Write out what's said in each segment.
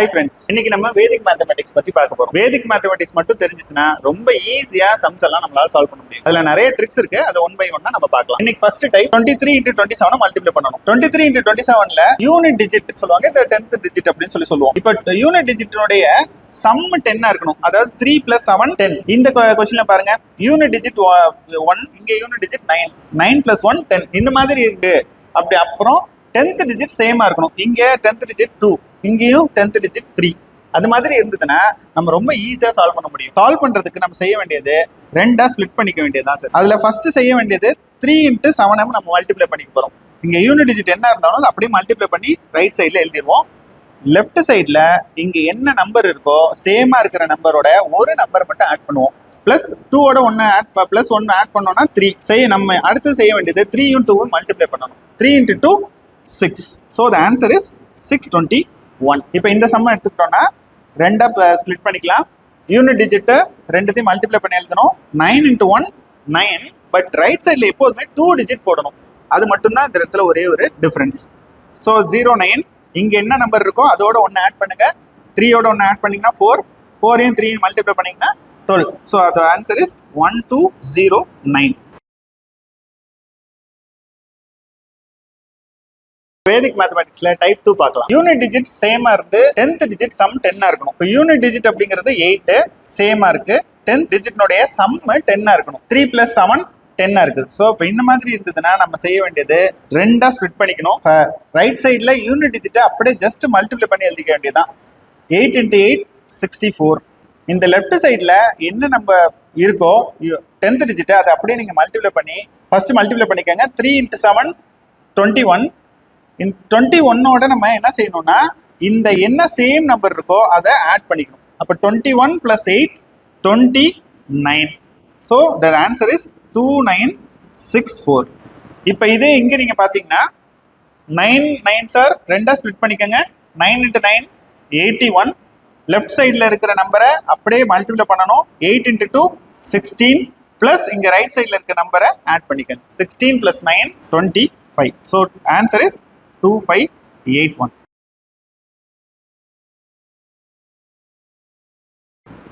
Hi friends, இன்னைக்கு நம்ம வேதிக் mathematics பத்தி பார்க்க போறோம். வேதிக் மேத்தமேட்டிக்ஸ் மட்டும் தெரிஞ்சிச்சுனா ரொம்ப ஈஸியா சம்ஸ் எல்லாம் நம்மளால சால்வ் பண்ண முடியும். அதுல நிறைய ட்ரிக்ஸ் இருக்கு. அது ஒன் பை ஒன்னா நம்ம பார்க்கலாம். இன்னைக்கு ஃபர்ஸ்ட் டைப் 23 × 27 மல்டிப்ளை பண்ணனும். 23 × 27ல யூனிட் டிஜிட் சொல்லுவாங்க. இந்த 10th டிஜிட் அப்படினு சொல்லுவோம். இப்போ யூனிட் டிஜிட்டோட சம் 10 இருக்கணும். அதாவது 3 + 7 10. இந்த क्वेश्चनல பாருங்க. யூனிட் டிஜிட் 1, இங்க யூனிட் டிஜிட் 9. 9 + 1 10. இந்த மாதிரி இருக்கு. அப்படி அப்புறம் 10th டிஜிட் சேமா இருக்கணும். இங்க 10th டிஜிட் 2, இங்கேயும் 10th டிஜிட் 3. அது மாதிரி இருந்ததுன்னா நம்ம ரொம்ப ஈஸியா சால்வ் பண்ண முடியும். சால்வ் பண்றதுக்கு நம்ம செய்ய வேண்டியது ரெண்டா ஸ்ப்ளிட் பண்ணிக்க வேண்டியதுதான் சார். அதுல ஃபர்ஸ்ட் செய்ய வேண்டியது 3 × 7 நம்ம மல்டிப்ளை பண்ணிக்க போறோம். இங்க யூனிட் டிஜிட் என்ன இருந்தாலும் அது அப்படியே மல்டிப்ளை பண்ணி ரைட் சைட்ல எழுதிடுவோம். லெஃப்ட் சைட்ல இங்க என்ன நம்பர் இருக்கோ சேமா இருக்கிற நம்பரோட ஒரு நம்பர் மட்டும் ஆட் பண்ணுவோம். பிளஸ் 2ஓட 1 ஆட் பண்ணோம்னா 3. நம்ம அடுத்து செய்ய வேண்டியது 3 × 2 மல்டிப்ளை பண்ணணும். 3 × 2 6. So the answer is 621. இப்போ இந்த சம்ம எடுத்துக்கிட்டோம்னா ரெண்டா ஸ்ப்ளிட் பண்ணிக்கலாம். யூனிட் டிஜிட் ரெண்டுத்தையும் மல்டிப்ளை பண்ணி எழுதணும். 9 × 1 9. பட் ரைட் சைட்ல எப்போதுமே 2 டிஜிட் போடணும். அது மட்டும்தான் இந்த இடத்துல ஒரே ஒரு டிஃபரன்ஸ். ஸோ 09 இங்க என்ன நம்பர் இருக்கோ அதோட 1 ஆட் பண்ணுங்க. 3ஓட 1 ஆட் பண்ணீங்கன்னா 4. 4ஐயும் 3ஐயும் மல்டிப்ளை பண்ணீங்கன்னா 12. So the answer is 1209. Vedic மேத்தமேட்டிக்ஸ்ல டைப் 2 பார்க்கலாம். யூனிட் டிஜிட் சேமா இருந்து 10th டிஜிட் சம் 10 இருக்கணும். இப்போ யூனிட் டிஜிட் அப்படிங்கிறது 8 சேமா இருக்கு. 10th டிஜிட்னுடைய சம் 10 இருக்கணும். 3 + 7 10 இருக்குது. ஸோ இப்போ இந்த மாதிரி இருந்ததுன்னா நம்ம செய்ய வேண்டியது ரெண்டா ஸ்ப்ளிட் பண்ணிக்கணும். ரைட் சைட்ல யூனிட் டிஜிட்டை அப்படியே ஜஸ்ட் மல்டிப்ளை பண்ணி எழுதிக்க வேண்டியதுதான். 8 × 8 64. இந்த லெஃப்ட் சைட்ல என்ன நம்ம இருக்கோ 10th டிஜிட் அதை அப்படியே நீங்க மல்டிப்ளை பண்ணி ஃபர்ஸ்ட் மல்டிப்ளை பண்ணிக்கோங்க. 3 × 7 21. 21ஓட நம்ம என்ன செய்யணும்னா இந்த என்ன சேம் நம்பர் இருக்கோ அதை ஆட் பண்ணிக்கணும். அப்போ 21 + 8 29. So the answer is 2964. இப்போ இதே இங்க நீங்க பாத்தீங்கன்னா 9 9 சார் ரெண்டா ஸ்ப்ளிட் பண்ணிக்கோங்க. 9 × 9 81. லெஃப்ட் சைட்ல இருக்கிற நம்பரை அப்படியே மல்டிப்ளை பண்ணணும். 8 × 2 16 பிளஸ் இங்க ரைட் சைட்ல இருக்கிற நம்பரை ஆட் பண்ணிக்கோங்க. 16 + 9 25. So answer is 2581.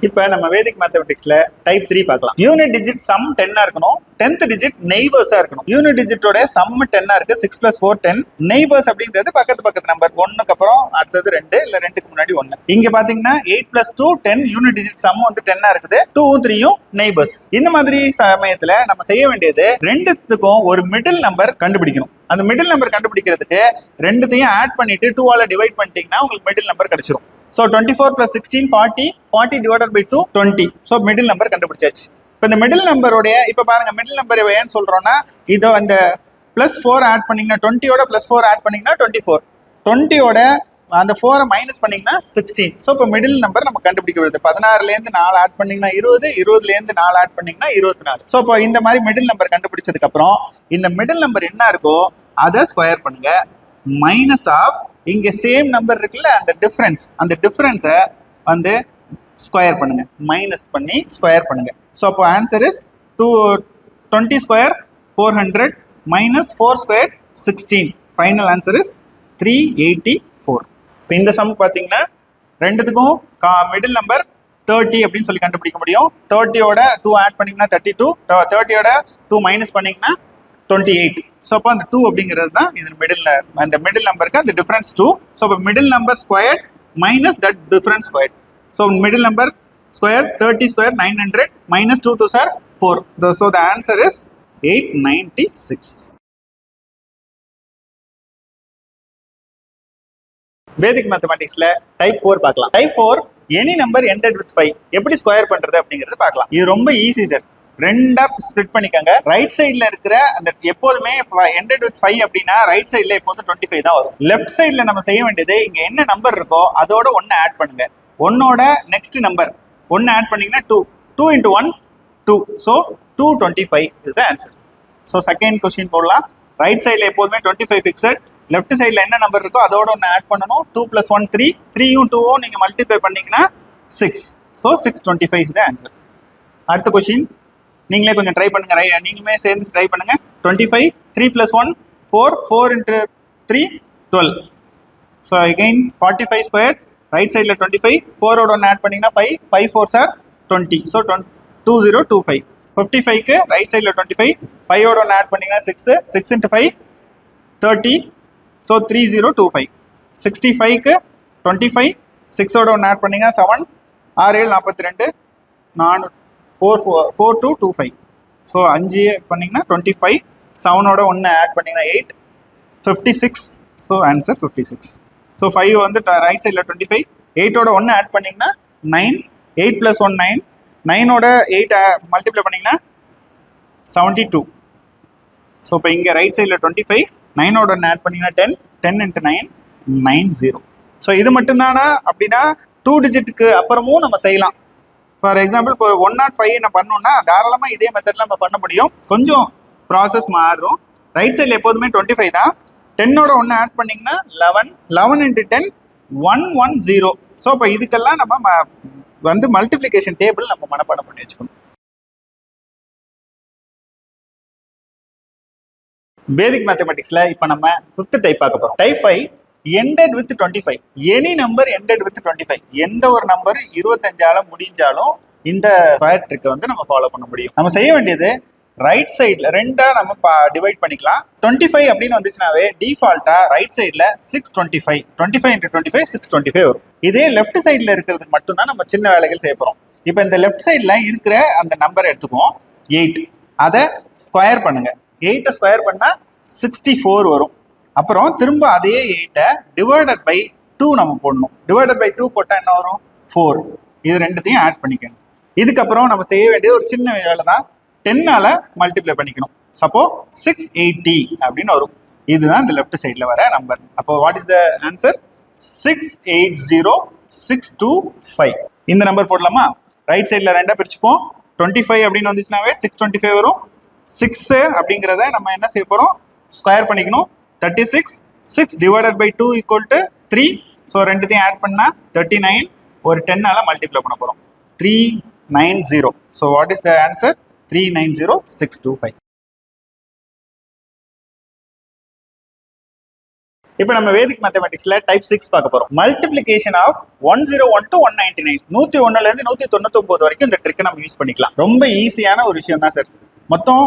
இப்போ நம்ம வேதிக் மேத்தமேட்டிக்ஸ்ல டைப் 3 பார்க்கலாம். யூனிட் டிஜிட் சம் 10 இருக்கணும். 10th டிஜிட் நெய்பர்ஸா இருக்கணும். யூனிட் டிஜிட்டோட சம் 10 இருக்கு. 6 + 4 10. நெய்பர்ஸ் அப்படிங்கிறது பக்கத்து நம்பர். 1க்கு அப்புறம் அடுத்தது 2 இல்ல 2க்கு முன்னாடி 1. இங்க பாத்தீங்கன்னா 8 + 2 10. யூனிட் டிஜிட் சம் 10 இருக்குது. 2ம் 3ம் நெய்பர்ஸ். இந்த மாதிரி சமயத்துல நம்ம செய்ய வேண்டியது ரெண்டுத்துக்கும் ஒரு மிடில் நம்பர் கண்டுபிடிக்கணும். அந்த மிடில் நம்பர் கண்டுபிடிக்கிறதுக்கு ரெண்டுத்தையும் ஆட் பண்ணிட்டு 2ஆல டிவைட் பண்ணிட்டீங்கன்னா உங்களுக்கு மிடில் நம்பர் கிடைச்சிரும். So 24 + 16 40. 40 divided by 2 20. So middle number கண்டுபிடிச்சாச்சு. இப்போ இந்த மிடில் நம்பருடைய இப்போ பாருங்க மிடில் நம்பர் ஏன்னு சொல்றோம்னா இதோ அந்த +4 ஆட் பண்ணீங்கன்னா 20ஓட +4 ஆட் பண்ணீங்கன்னா 24. 20ஓட அந்த 4 மைனஸ் பண்ணீங்கன்னா 16. ஸோ இப்போ மிடில் நம்பர் நம்ம கண்டுபிடிக்க வருது. 16லேருந்து 4 ஆட் பண்ணீங்கன்னா 20, 20லேருந்து 4 ஆட் பண்ணீங்கன்னா 24. ஸோ இப்போ இந்த மாதிரி மிடில் நம்பர் கண்டுபிடிச்சதுக்கு அப்புறம் இந்த மிடில் நம்பர் என்ன இருக்கோ அதை ஸ்கொயர் பண்ணுங்க. மைனஸ் ஆஃப் இங்க சேம் நம்பர் இருக்குல்ல அந்த டிஃபரன்ஸை வந்து ஸ்கொயர் பண்ணுங்க. மைனஸ் பண்ணி ஸ்கொயர் பண்ணுங்க. ஸோ அப்போ answer is 20² 400 -4² 16. Final answer is 384. இப்போ இந்த சம் பார்த்தீங்கன்னா ரெண்டுத்துக்கும் மிடில் நம்பர் 30 அப்படின்னு சொல்லி கண்டுபிடிக்க முடியும். 30ஓட 2 ஆட் பண்ணீங்கன்னா 32. 30ஓட 2 மைனஸ் பண்ணீங்கன்னா 28. ஸோ அப்போ அந்த 2 அப்படிங்கிறது தான் இது அந்த மிடில் நம்பருக்கு அந்த டிஃபரன்ஸ் 2. ஸோ இப்போ middle number square minus that difference square. So middle number square 30² 900 -2 2 சார் 4. So the answer is 896. Vedic மேத்தமேட்டிக்ஸ்ல டைப் 4 பார்க்கலாம். Type 4 any number ended with 5 எப்படி ஸ்கொயர் பண்றது அப்படிங்கிறது பார்க்கலாம். இது ரொம்ப ஈஸி சார். ரெண்டா ஸ்ப்ளிட் பண்ணிக்கோங்க. ரைட் சைட்ல இருக்கிற அந்த எப்போதுமே எண்டட் வித் 5 அப்படின்னா ரைட் சைட்ல எப்போதும் 25 தான் வரும். லெஃப்ட் சைட்ல நம்ம செய்ய வேண்டியது இங்க என்ன நம்பர் இருக்கோ அதோட 1 ஆட் பண்ணுங்க. 1ஓட நெக்ஸ்ட் நம்பர் 1 ஆட் பண்ணீங்கன்னா 2. 2 × 1 2. So 225 is the answer. So second question போடலாம். ரைட் சைட்ல எப்போதுமே 25 ஃபிக்ஸட். லெஃப்ட் சைட்ல என்ன நம்பர் இருக்கோ அதோட 1 ஆட் பண்ணணும். 2 + 1 3. 3யும் 2ம் நீங்க மல்டிப்ளை பண்ணீங்கன்னா 6. So 625 is the answer. அடுத்த கொஸ்டின் நீங்களே கொஞ்சம் ட்ரை பண்ணுங்க. நீங்களுமே சேர்ந்து ட்ரை பண்ணுங்க. 25 3 + 1 4. 4 × 3 12. So again 45² ரைட் சைடில் 25, 4ஓட 1 ஆட் பண்ணிங்கன்னா 5, 5 4s are 20, ஸோ 2025. 55க்கு ரைட் சைடில் 25, 5ஓட 1 ஆட் பண்ணிங்கன்னா 6, 6 into 5 30, ஸோ 3025. 65க்கு 25, 6ஓட 1 ஆட் பண்ணிங்கன்னா 7, 6 7 42, 4225. ஸோ 5 பண்ணிங்கன்னா 25, 7ஓட 1 ஆட் பண்ணிங்கன்னா 8, 56. So answer 56. ஸோ 5 வந்து ரைட் சைடில் 25, 8ஓட 1 ஆட் பண்ணிங்கன்னா 9, 8 + 1 9, 9ஓட 8 மல்டிப்ளை பண்ணிங்கன்னா 72. ஸோ இப்போ இங்கே ரைட் சைடில் 25, 9ஓட 1 ஆட் பண்ணிங்கன்னா 10, 10 into 9 90. ஸோ இது மட்டும்தானா அப்படின்னா 2 டிஜிட்டுக்கு அப்புறமும் நம்ம செய்யலாம். ஃபார் எக்ஸாம்பிள் இப்போ 105 நம்ம பண்ணோம்னா தாராளமாக இதே மெத்தடில் நம்ம பண்ண முடியும். கொஞ்சம் ப்ராசஸ் மாறும். ரைட் சைடில் எப்போதுமே 25 தான். 10ஓட 1 ஆட் பண்ணிங்கன்னா 11, 11 into 10 110. ஸோ இப்போ இதுக்கெல்லாம் நம்ம வந்து மல்டிப்ளிகேஷன் டேபிள் நம்ம மனப்பாடம் பண்ணி வச்சுக்கணும். பேசிக் மேத்தமெட்டிக்ஸ்ல இப்போ நம்ம 5th டைப் பார்க்க போறோம். Type 5 ended with 25. Any number ended with 25. எந்த ஒரு நம்பர் 25ஆல முடிஞ்சாலும் இந்த ஸ்கொயர் ட்ரிக்கை வந்து நம்ம ஃபாலோ பண்ண முடியும். நம்ம செய்ய வேண்டியது ரைட் சைடில் ரெண்டா நம்ம டிவைட் பண்ணிக்கலாம். 25 அப்படின்னு வந்துச்சுனாவே டிஃபால்ட்டா ரைட் சைடில் 625, 25 into 25 625 வரும். இதே லெஃப்ட் சைடில் இருக்கிறதுக்கு மட்டும்தான் நம்ம சின்ன வேலைகள் செய்ய போறோம். இப்போ இந்த லெஃப்ட் சைடில் இருக்கிற அந்த நம்பரை எடுத்துக்குவோம் 8, அதை ஸ்கொயர் பண்ணுங்க. 8 ஸ்கொயர் பண்ணா 64 வரும். அப்புறம் திரும்ப அதே 8 டிவைடட் பை 2 நம்ம போடணும். டிவைடட் பை 2 போட்டால் என்ன வரும்? 4. இது ரெண்டுத்தையும் ஆட் பண்ணிக்கணும். இதுக்கப்புறம் நம்ம செய்ய வேண்டியது ஒரு சின்ன வேலை தான். 10ஆல மல்டிப்ளை பண்ணிக்கணும். சப்போ 680 அப்படின்னு வரும். இதுதான் இந்த லெஃப்ட் சைடில் வர நம்பர். அப்போ வாட் இஸ் த ஆன்சர்? 680625. இந்த நம்பர் போடலாமா? ரைட் சைடில் ரெண்டா பிரிச்சுப்போம். 25 அப்படின்னு வந்துச்சுனாவே 625 வரும். 6 அப்படிங்கிறத நம்ம என்ன செய்ய போகிறோம்? ஸ்கொயர் பண்ணிக்கணும். 36, 6 divided by 2 equal to 3. So ரெண்டுத்தையும் ஆட் பண்ணால் 39. ஒரு 10ஆல மல்டிப்ளை பண்ண போகிறோம். 390. So what is the answer? 390625. இப்போ நம்ம வேதிக் மேத்தமெட்டிக்ஸ்ல டைப் 6 பார்க்க போறோம். Multiplication of 101 to 199. 101ல இருந்து 199 வரைக்கும் இந்த ட்ரிக்கை நம்ம யூஸ் பண்ணிக்கலாம். ரொம்ப ஈஸியான ஒரு விஷயம் தான் சார். மொத்தம்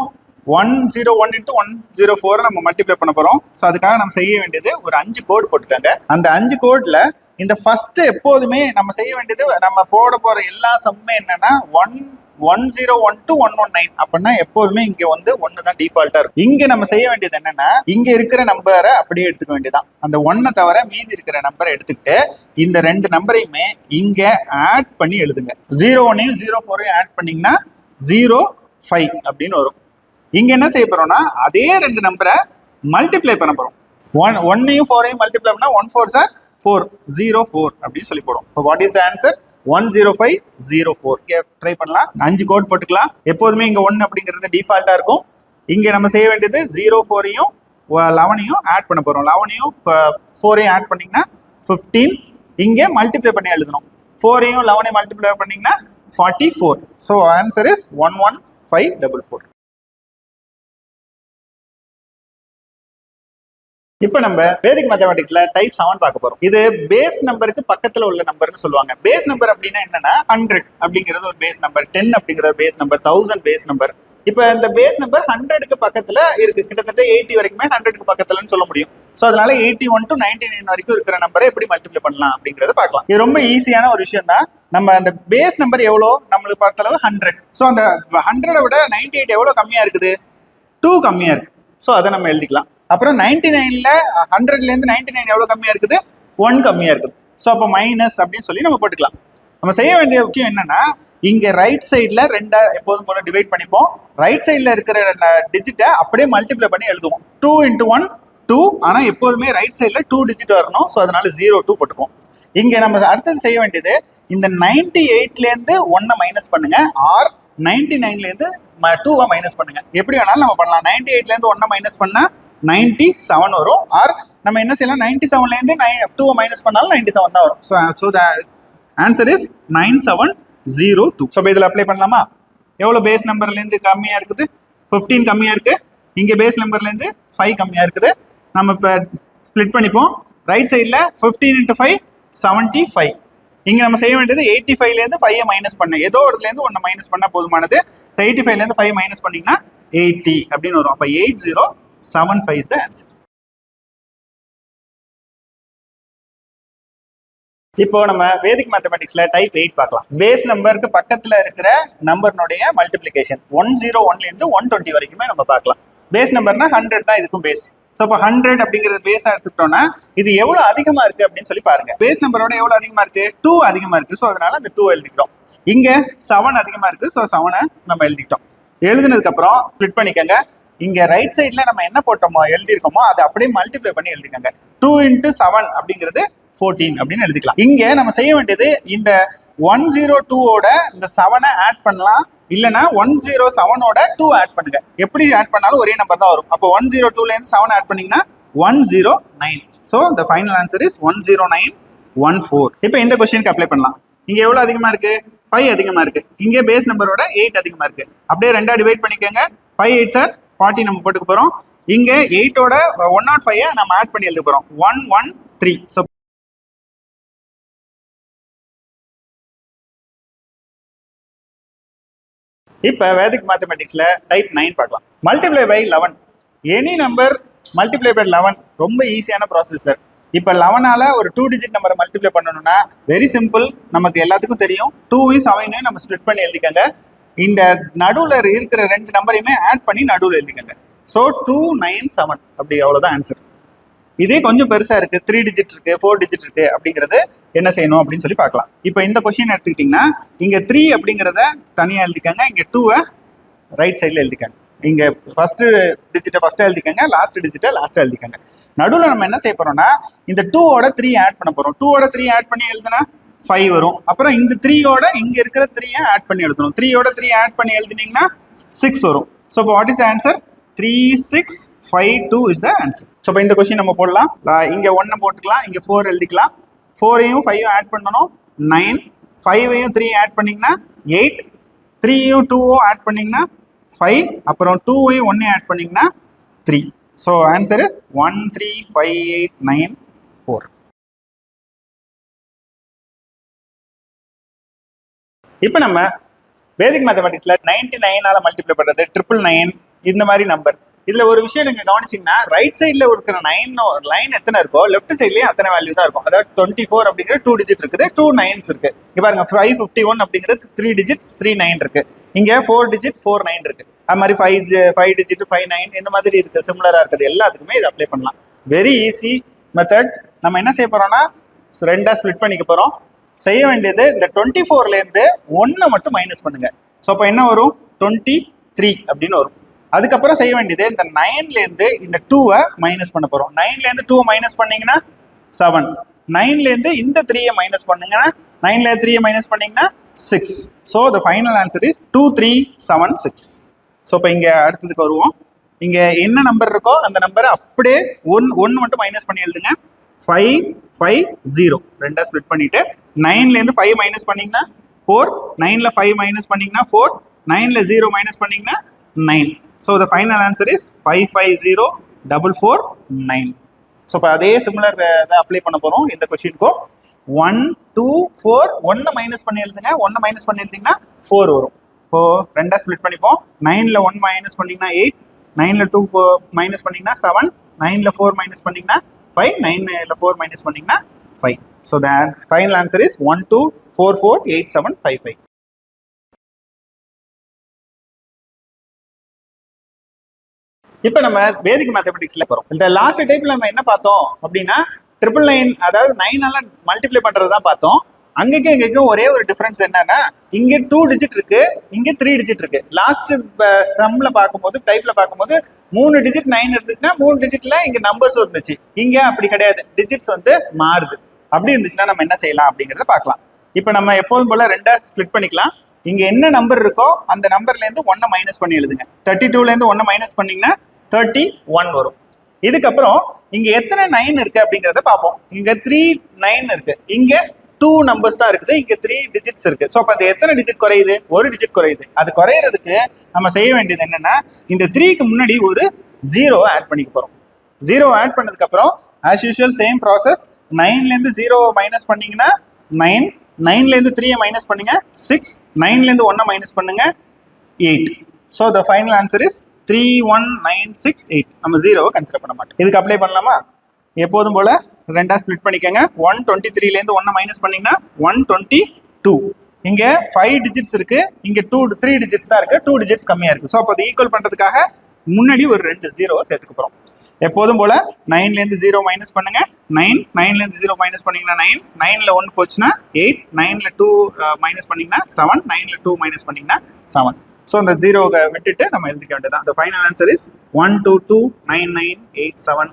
101 into 104 நம்ம மல்டிப்ளை பண்ண போறோம். ஸோ அதுக்காக நம்ம செய்ய வேண்டியது ஒரு 5 கோட் போட்டுக்காங்க. அந்த 5 கோட்ல இந்த ஃபர்ஸ்ட் எப்போதுமே நம்ம செய்ய வேண்டியது, நம்ம போட போற எல்லா சம்மே என்னன்னா 101 to 119. அப்படின்னா எப்போதுமே இங்க வந்து 1 தான் டிஃபால்ட்டா இருக்கும். இங்க நம்ம செய்ய வேண்டியது என்னன்னா, இங்க இருக்கிற நம்பரை அப்படியே எடுத்துக்க வேண்டியதான். அந்த 1 தவிர மீதி இருக்கிற நம்பரை எடுத்துக்கிட்டு இந்த ரெண்டு நம்பரையுமே இங்க ஆட் பண்ணி எழுதுங்க. 01ஐயும் 04ஐயும் ஆட் பண்ணீங்கன்னா 05 அப்படின்னு வரும். இங்க என்ன செய்ய போறோம்னா அதே ரெண்டு நம்பரை மல்டிப்ளை பண்ண போறோம். 1ஐயும் 4ஐயும் மல்டிப்ளை பண்ணா 1 4s are 4, 04 அப்படின்னு சொல்லி போடும். இப்போ what is the answer? 10504. Try பண்ணலாம். 5 கோட் போட்டுக்கலாம். எப்போதுமே இங்க 1 அப்படிங்கிறது டிஃபால்ட்டா இருக்கும். இங்க நம்ம செய்ய வேண்டியது 04ஐயும் 11ஐயும் ஆட் பண்ண போறோம். 11ஐயும் 4ஐயும் ஆட் பண்ணீங்கன்னா 15. இங்க மல்டிப்ளை பண்ணி எழுதணும். 4ஐயும் 11ஐயும் மல்டிப்ளை பண்ணீங்கன்னா 44. So answer is 11544. இப்போ நம்ம வேதிக் மேத்தமெட்டிக்ஸ்ல டைப் 7 பார்க்க போறோம். இது பேஸ் நம்பருக்கு பக்கத்துல உள்ள நம்பர்னு சொல்லுவாங்க. பேஸ் நம்பர் அப்படின்னா என்னன்னா 100 அப்படிங்கிறது ஒரு பேஸ் நம்பர், 10 அப்படிங்கிற பேஸ் நம்பர், 1000 பேஸ் நம்பர். இப்போ இந்த பேஸ் நம்பர் 100க்கு பக்கத்துல இருக்கு. கிட்டத்தட்ட 80 வரைக்குமே 100க்கு பக்கத்துலன்னு சொல்ல முடியும். ஸோ அதனால 81 to 99 வரைக்கும் இருக்கிற நம்பரை எப்படி மல்டிப்ளை பண்ணலாம் அப்படிங்கறத பார்க்கலாம். இது ரொம்ப ஈஸியான ஒரு விஷயம் தான். நம்ம அந்த பேஸ் நம்பர் எவ்வளோ நம்மளுக்கு பார்த்தளவு 100. ஸோ அந்த 100 விட 98 எவ்வளோ கம்மியா இருக்குது? 2 கம்மியா இருக்கு. ஸோ அதை நம்ம எழுதிக்கலாம். அப்புறம் 99ல 100லேருந்து 99 எவ்வளோ கம்மியா இருக்குது? 1 கம்மியா இருக்குது. ஸோ அப்போ மைனஸ் அப்படின்னு சொல்லி நம்ம போட்டுக்கலாம். நம்ம செய்ய வேண்டிய விஷயம் என்னன்னா, இங்க ரைட் சைட்ல ரெண்டா எப்போதும் போல டிவைட் பண்ணிப்போம். ரைட் சைட்ல இருக்கிற டிஜிட்டை அப்படியே மல்டிப்ளை பண்ணி எழுதுவோம். 2 into 1 2. ஆனா எப்போதுமே ரைட் சைட்ல 2 டிஜிட் வரணும். ஸோ அதனால 02 போட்டுக்குவோம். இங்க நம்ம அடுத்தது செய்ய வேண்டியது, இந்த 98லேருந்து 1 மைனஸ் பண்ணுங்க, ஆர் 99லேருந்து 2 மைனஸ் பண்ணுங்க. எப்படி வேணாலும் நம்ம பண்ணலாம். 98லேருந்து 1 மைனஸ் பண்ணா 97 வரும். ஆர் நம்ம என்ன செய்யலாம், 97லேருந்து 2 மைனஸ் பண்ணாலும் 97 தான் வரும். So the answer is 9702. So இதில் அப்ளை பண்ணலாமா? எவ்வளோ பேஸ் நம்பர்லேருந்து கம்மியாக இருக்குது? 15 கம்மியாக இருக்கு. இங்கே பேஸ் நம்பர்லேருந்து 5 கம்மியாக இருக்குது. நம்ம இப்போ ஸ்ப்ளிட் பண்ணிப்போம். ரைட் சைடில் 15 into 5 75. இங்க நம்ம செய்ய வேண்டியது 85ல இருந்து 5 மைனஸ் பண்ண, ஏதோ ஒருல இருந்து 1 மைனஸ் பண்ணா போதுமானது. 85ல இருந்து 5 மைனஸ் பண்ணீங்கன்னா 80 அப்படின்னு வரும். அப்ப 8075 is the answer. இப்போ நம்ம வேதிக் மேத்தமெட்டிக்ஸ்ல டைப் 8 பார்க்கலாம். பேஸ் நம்பருக்கு பக்கத்துல இருக்கிற நம்பர்னுடைய மல்டிப்ளிகேஷன் 101ல இருந்து 120 வரைக்குமே நம்ம பார்க்கலாம். பேஸ் நம்பர்னா 100 தான் இதுக்கும் பேஸ். ஸோ இப்போ 100 அப்படிங்கிறது பேஸா எடுத்துக்கிட்டோம்னா இது எவ்வளவு அதிகமா இருக்கு அப்படின்னு சொல்லி பாருங்க. பேஸ் நம்பரோட எவ்வளவு அதிகமா இருக்கு? 2 அதிகமா இருக்கு. ஸோ அதனால அந்த 2 எழுதிக்கிட்டோம். இங்க 7 அதிகமா இருக்கு. ஸோ 7 நம்ம எழுதிக்கிட்டோம். எழுதுனதுக்கு அப்புறம் ஸ்ப்ளிட் பண்ணிக்கங்க. இங்க ரைட் சைட்ல நம்ம என்ன போட்டோமோ எழுதிருக்கோமோ அதை அப்படியே மல்டிப்ளை பண்ணி எழுதிக்கங்க. 2 into 7 அப்படிங்கிறது 14 அப்படின்னு எழுதிக்கலாம். இங்க நம்ம செய்ய வேண்டியது இந்த 102ஓட இந்த 7 ஆட் பண்ணலாம், இல்லனா 107ஓட 2 ஆட் பண்ணுங்க. எப்படி ஆட் பண்ணாலும் ஒரே நம்பர் தான் வரும். அப்போ 102ல இருந்து 7 ஆட் பண்ணீங்கன்னா 109. So the final answer is 10914. இப்போ இந்த கொஸ்டினுக்கு அப்ளை பண்ணலாம். இங்க எவ்வளவு அதிகமா இருக்கு? 5 அதிகமா இருக்கு. இங்க பேஸ் நம்பரோட 8 அதிகமா இருக்கு. அப்படியே ரெண்டா டிவைட் பண்ணிக்கோங்க. 5 8 சார் 40 நம்ம போட்டுக்க போறோம். இங்க 8ஓட 105 நம்ம ஆட் பண்ணி எழுத போறோம். 113. ஸோ இப்போ வேதிக் மேத்தமெட்டிக்ஸ்ல டைப் 9 பார்க்கலாம். Multiply by 11. Any number multiply by 11 ரொம்ப ஈஸியான ப்ராசஸ் சார். இப்போ 11ஆல ஒரு 2 டிஜிட் நம்பரை மல்டிப்ளை பண்ணணும்னா வெரி சிம்பிள். நமக்கு எல்லாத்துக்கும் தெரியும். 2 7 நம்ம ஸ்ப்ளிட் பண்ணி எழுதிக்கங்க. இந்த நடுவில் இருக்கிற ரெண்டு நம்பரையுமே ஆட் பண்ணி நடுவில் எழுதிக்கங்க. ஸோ 297 அப்படி அவ்வளோதான் ஆன்சர். இதே கொஞ்சம் பெருசா இருக்கு, 3 டிஜிட் இருக்கு, 4 டிஜிட் இருக்கு அப்படிங்கறது என்ன செய்யணும் அப்படின்னு சொல்லி பார்க்கலாம். இப்போ இந்த கொஸ்டின் எடுத்துக்கிட்டீங்கன்னா இங்க 3 அப்படிங்கிறத தனியா எழுதிக்கங்க. இங்க 2வை ரைட் சைட்ல எழுதிக்கங்க. இங்க ஃபர்ஸ்ட் டிஜிட்டை ஃபர்ஸ்ட் எழுதிக்கங்க, லாஸ்ட் டிஜிட்டை லாஸ்ட் எழுதிக்கங்க. நடுவில் நம்ம என்ன செய்ய போறோம்னா இந்த 2ஓட 3 ஆட் பண்ண போறோம். 2ஓட 3 ஆட் பண்ணி எழுதுனா 5 வரும். அப்புறம் இந்த 3ஓட இங்க இருக்கிற 3 ஆட் பண்ணி எழுதணும். 3ஓட 3 ஆட் பண்ணி எழுதினீங்கன்னா 6 வரும். ஸோ இப்போ what is the answer? 3652 is the answer. So இப்போ இந்த கொஸ்டின் நம்ம போடலாம். இங்க 1 போட்டுக்கலாம், இங்க 4 எழுதிக்கலாம். 4ஐயும் 5யும் ஆட் பண்ணணும் 9, 5ஐயும் 3 ஆட் பண்ணீங்கன்னா 8, 3யும் 2வும் ஆட் பண்ணீங்கன்னா 5, அப்புறம் 2ஐயும் 1ஐயும் ஆட் பண்ணீங்கன்னா 3. ஸோ ஆன்சர் இஸ் 13589 இப்போ நம்ம வேதிக் மேத்தமெட்டிக்ஸ்ல 99ஆல மல்டிப்ளை பண்றது 999 இந்த மாதிரி நம்பர். இதுல ஒரு விஷயம் நீங்க கவனிச்சீங்கன்னா ரைட் சைட்ல இருக்கிற 9 லைன் எத்தனை இருக்கோ லெஃப்ட் சைட்லயும் அத்தனை வேல்யூ தான் இருக்கும். அதாவது 24 அப்படிங்கிற 2 டிஜிட் இருக்குது, 2 9s இருக்கு. இங்க பாருங்க 551 அப்படிங்கிறது 3 டிஜிட்ஸ் 3 9 இருக்கு. இங்க 4 டிஜிட் 4 9 இருக்கு. அது மாதிரி 5 டிஜிட் 5 9 இந்த மாதிரி இருக்கு. சிமிலரா இருக்குது. எல்லாத்துக்குமே இதை அப்ளை பண்ணலாம். Very easy method. நம்ம என்ன செய்ய போறோம்னா ரெண்டா ஸ்ப்ளிட் பண்ணிக்க போறோம். செய்ய வேண்டியது இந்த 24ல இருந்து 1 மட்டும் மைனஸ் பண்ணுங்க. ஸோ அப்போ என்ன வரும்? 23 அப்படின்னு வரும். அதுக்கப்புறம் செய்ய வேண்டியது இந்த 9ல இருந்து இந்த 2வை மைனஸ் பண்ண போறோம். 9ல இருந்து 2 மைனஸ் பண்ணீங்கன்னா 7, 9ல இருந்து இந்த 3யை மைனஸ் பண்ணுங்கன்னா 9ல 3யை மைனஸ் பண்ணீங்கன்னா 6. So the final answer is 2376. So இப்போ இங்க அடுத்ததுக்கு வருவோம். இங்க என்ன நம்பர் இருக்கோ அந்த நம்பரை அப்படியே 1 மட்டும் மைனஸ் பண்ணி எழுதுங்க. 550 ரெண்டா ஸ்ப்ளிட் பண்ணிட்டு 9ல இருந்து 5 மைனஸ் பண்ணீங்கன்னா 4, 9ல 5 மைனஸ் பண்ணீங்கன்னா 4, 9ல 0 மைனஸ் பண்ணீங்கன்னா 9. So the final answer is 550449. So இப்போ அதே சிமிலர் அப்ளை பண்ண போறோம் இந்த கொஸ்டினுக்கும். 1 2 4 1 மைனஸ் பண்ணி எழுதுங்க. 1 மைனஸ் பண்ணி எழுதிங்கன்னா 4 வரும். இப்போ ரெண்டா ஸ்ப்ளிட் பண்ணிப்போம். 9ல 1 மைனஸ் பண்ணீங்கன்னா 8, 9ல 2 மைனஸ் பண்ணீங்கன்னா 7, 9ல 4 மைனஸ் பண்ணீங்கன்னா 5, 9ல 4 மைனஸ் பண்ணீங்கன்னா 5. So the final answer is 12448755. இப்போ நம்ம வேதிக் மேத்தமெட்டிக்ஸ்ல போறோம். இந்த லாஸ்ட் டைப்ல நம்ம என்ன பார்த்தோம் அப்படின்னா 999, அதாவது 9ஆல மல்டிப்ளை பண்றது தான் பார்த்தோம். அங்கேயும் இங்கேயும் ஒரே ஒரு டிஃபரன்ஸ் என்னன்னா இங்க 2 டிஜிட் இருக்கு, இங்க 3 டிஜிட் இருக்கு. லாஸ்ட் சம்ல பார்க்கும்போது டைப்ல பார்க்கும்போது 3 டிஜிட் 9 இருந்துச்சுன்னா 3 டிஜிட்ல இங்க நம்பர்ஸ் இருந்துச்சு. இங்க அப்படி கிடையாது, டிஜிட்ஸ் வந்து மாறுது. அப்படி இருந்துச்சுன்னா நம்ம என்ன செய்யலாம் அப்படிங்கறத பார்க்கலாம். இப்போ நம்ம எப்போதும் போல ரெண்டா ஸ்ப்ளிட் பண்ணிக்கலாம். இங்க என்ன நம்பர் இருக்கோ அந்த நம்பர்ல இருந்து 1 மைனஸ் பண்ணி எழுதுங்க. 32ல இருந்து 1 மைனஸ் பண்ணீங்கன்னா 31 வரும். இதுக்கப்புறம் இங்க எத்தனை 9 இருக்கு அப்படிங்கறத பார்ப்போம். இங்க 3 9 இருக்கு, இங்க 2 நம்பர்ஸ் தான் இருக்குது, இங்க 3 டிஜிட்ஸ் இருக்கு. ஸோ அப்போ அது எத்தனை டிஜிட் குறையுது? ஒரு டிஜிட் குறையுது. அது குறையிறதுக்கு நம்ம செய்ய வேண்டியது என்னன்னா இந்த 3க்கு முன்னாடி ஒரு 0 ஆட் பண்ணிக்க போறோம். 0 ஆட் பண்ணதுக்கு அப்புறம் ஆஸ் யூஷுவல் சேம் ப்ராசஸ் 9லேருந்து 0 மைனஸ் பண்ணீங்கன்னா 9, 9லேருந்து 3 மைனஸ் பண்ணுங்க 6, 9லேருந்து 1 மைனஸ் பண்ணுங்க 8. So the final answer is 31968. நம்ம 0வை கன்சிடர் பண்ண மாட்டோம். இதுக்கு அப்ளை பண்ணலாமா? எப்போதும் போல ரெண்டா ஸ்ப்ளிட் பண்ணிக்கோங்க. 123லேருந்து 1 மைனஸ் பண்ணீங்கன்னா 122. இங்க 5 டிஜிட்ஸ் இருக்கு, இங்க 3 டிஜிட்ஸ் தான் இருக்கு, 2 டிஜிட்ஸ் கம்மியா இருக்கு. ஸோ அப்போ அதை ஈக்குவல் பண்றதுக்காக முன்னாடி ஒரு 2 0 சேர்த்துக்க போறோம். எப்போதும் போல 9லேருந்து 0 மைனஸ் பண்ணுங்க 9, 9லேருந்து 0 மைனஸ் பண்ணீங்கன்னா 9, 9ல 1 போச்சுன்னா 8, 9ல 2 மைனஸ் பண்ணீங்கன்னா 7, 9ல 2 மைனஸ் பண்ணீங்கன்னா 7. ஸோ அந்த 0வை விட்டுட்டு நம்ம எழுதிக்க வேண்டியதான். The final answer is 1229987.